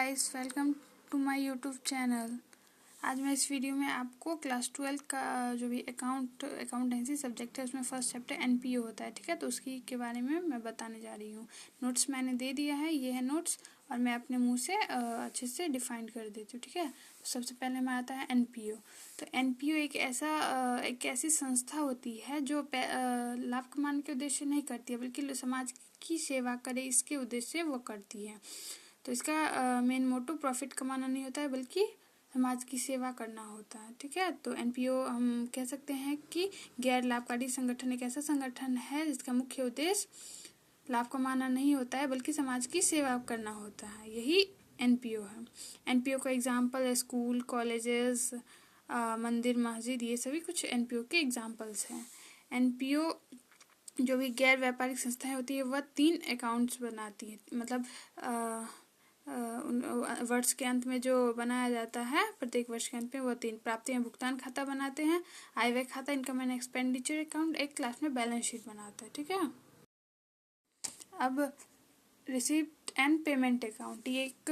Guys, welcome to my YouTube channel. आज मैं इस वीडियो में आपको क्लास 12 का जो भी अकाउंटेंसी सब्जेक्ट है उसमें फर्स्ट चैप्टर एनपीओ होता है, ठीक है। तो उसकी के बारे में मैं बताने जा रही हूँ। नोट्स मैंने दे दिया है, ये है नोट्स, और मैं अपने मुंह से अच्छे से डिफाइन कर देती हूँ, ठीक है। तो सबसे पहले हमारा आता है एनपीओ। तो एनपीओ एक ऐसी संस्था होती है जो लाभ कमाने के उद्देश्य नहीं करती है, बल्कि समाज की सेवा करे इसके उद्देश्य से वो करती है। तो इसका मेन मोटो प्रॉफिट कमाना नहीं होता है, बल्कि समाज की सेवा करना होता है, ठीक है। तो एनपीओ हम कह सकते हैं कि गैर लाभकारी संगठन एक ऐसा संगठन है जिसका मुख्य उद्देश्य लाभ कमाना नहीं होता है, बल्कि समाज की सेवा करना होता है। यही एनपीओ है। एनपीओ का एग्जाम्पल है स्कूल, कॉलेजेस, मंदिर, मस्जिद, ये सभी कुछ एनपीओ के एग्जाम्पल्स हैं। एनपीओ जो भी गैर व्यापारिक संस्थाएं होती है वह 3 अकाउंट्स बनाती है, मतलब वर्ष के अंत में जो बनाया जाता है, प्रत्येक वर्ष के अंत में, वो 3 प्राप्ति एवं भुगतान खाता बनाते हैं, आय व्यय खाता, इनकम एंड एक्सपेंडिचर अकाउंट, एक क्लास में बैलेंस शीट बनाता है, ठीक है। अब रिसिप्ट एंड पेमेंट अकाउंट, ये एक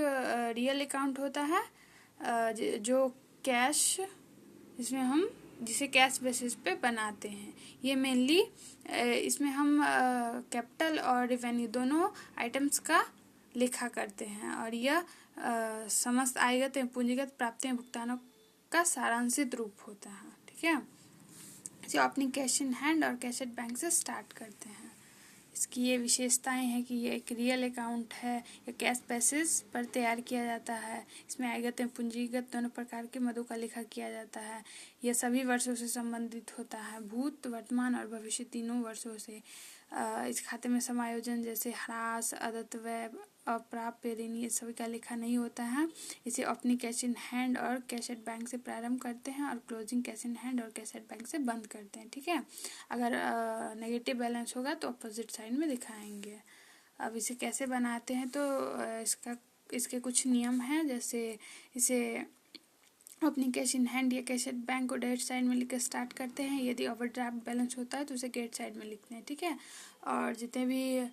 रियल अकाउंट होता है जो कैश, जिसमें हम जिसे कैश बेसिस पे बनाते हैं। ये मेनली इसमें हम कैपिटल और रेवेन्यू दोनों आइटम्स का लेखा करते हैं, और यह समस्त आयगत एवं पूंजीगत प्राप्तियां भुगतानों का सारांशित रूप होता है, ठीक है। इसे ओपनिंग कैश इन हैंड और कैश एट बैंक से स्टार्ट करते हैं। इसकी ये विशेषताएं हैं कि ये एक रियल अकाउंट है, ये कैश बेसिस पर तैयार किया जाता है। इसमें आयगत एवं पूंजीगत दोनों प्रकार के मदों का लेखा किया जाता है। यह सभी वर्षों से संबंधित होता है, भूत, वर्तमान और भविष्य तीनों वर्षों से। इस खाते में समायोजन जैसे ह्रास, अदत्तव्यय, अप्राप्य ऋण, ये सभी का लेखा नहीं होता है। इसे ओपनिंग कैश इन हैंड और कैश एट बैंक से प्रारंभ करते हैं और क्लोजिंग कैश इन हैंड और कैश एट बैंक से बंद करते हैं, ठीक है। अगर नेगेटिव बैलेंस होगा तो अपोजिट साइड में दिखाएंगे। अब इसे कैसे बनाते हैं, तो इसके कुछ नियम हैं। जैसे इसे अपनी कैश इन हैंड या कैश एट बैंक को डेबिट साइड में लिख कर स्टार्ट करते हैं। यदि ओवरड्राफ्ट बैलेंस होता है तो उसे क्रेडिट साइड में लिखते हैं, ठीक है। और जितने भी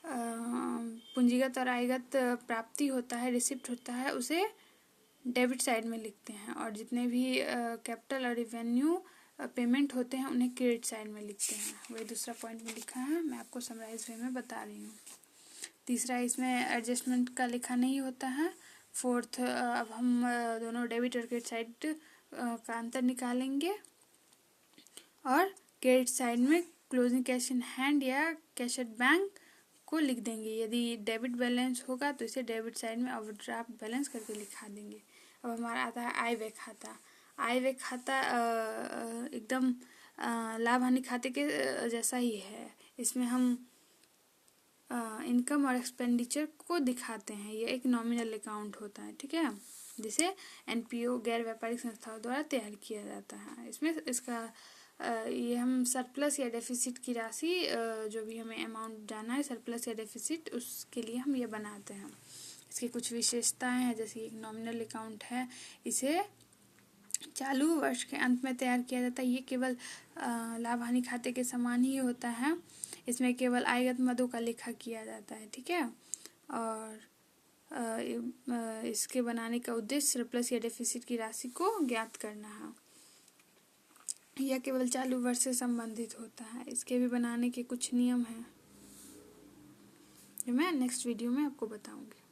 पूंजीगत और आयगत प्राप्ति होता है, रिसिप्ट होता है, उसे डेबिट साइड में लिखते हैं। और जितने भी कैपिटल और रेवेन्यू पेमेंट होते हैं उन्हें क्रेडिट साइड में लिखते हैं। वही दूसरा पॉइंट में लिखा है, मैं आपको समराइज वे में बता रही हूँ। तीसरा, इसमें एडजस्टमेंट का लिखा नहीं होता है। फोर्थ, अब हम दोनों डेबिट और क्रेडिट साइड का अंतर निकालेंगे और क्रेडिट साइड में क्लोजिंग कैश इन हैंड या कैश एट बैंक को लिख देंगे। यदि डेबिट बैलेंस होगा तो इसे डेबिट साइड में ओवरड्राफ्ट बैलेंस करके लिखा देंगे। अब हमारा आता है आय व्यय खाता। आय व्यय खाता एकदम लाभ हानि खाते के जैसा ही है। इसमें हम इनकम और एक्सपेंडिचर को दिखाते हैं। ये एक नॉमिनल अकाउंट होता है, ठीक है, जिसे एनपीओ गैर व्यापारिक संस्थाओं द्वारा तैयार किया जाता है। इसमें ये हम सरप्लस या डेफिसिट की राशि, जो भी हमें अमाउंट जाना है सरप्लस या डेफिसिट, उसके लिए हम ये बनाते हैं। इसकी कुछ विशेषताएं हैं, जैसे एक नॉमिनल अकाउंट है, इसे चालू वर्ष के अंत में तैयार किया जाता है। ये केवल लाभ हानि खाते के समान ही होता है। इसमें केवल आयगत मदों का लेखा किया जाता है, ठीक है। और इसके बनाने का उद्देश्य सरप्लस या डेफिसिट की राशि को ज्ञात करना है। यह केवल चालू वर्ष से संबंधित होता है। इसके भी बनाने के कुछ नियम हैं जो मैं नेक्स्ट वीडियो में आपको बताऊंगी।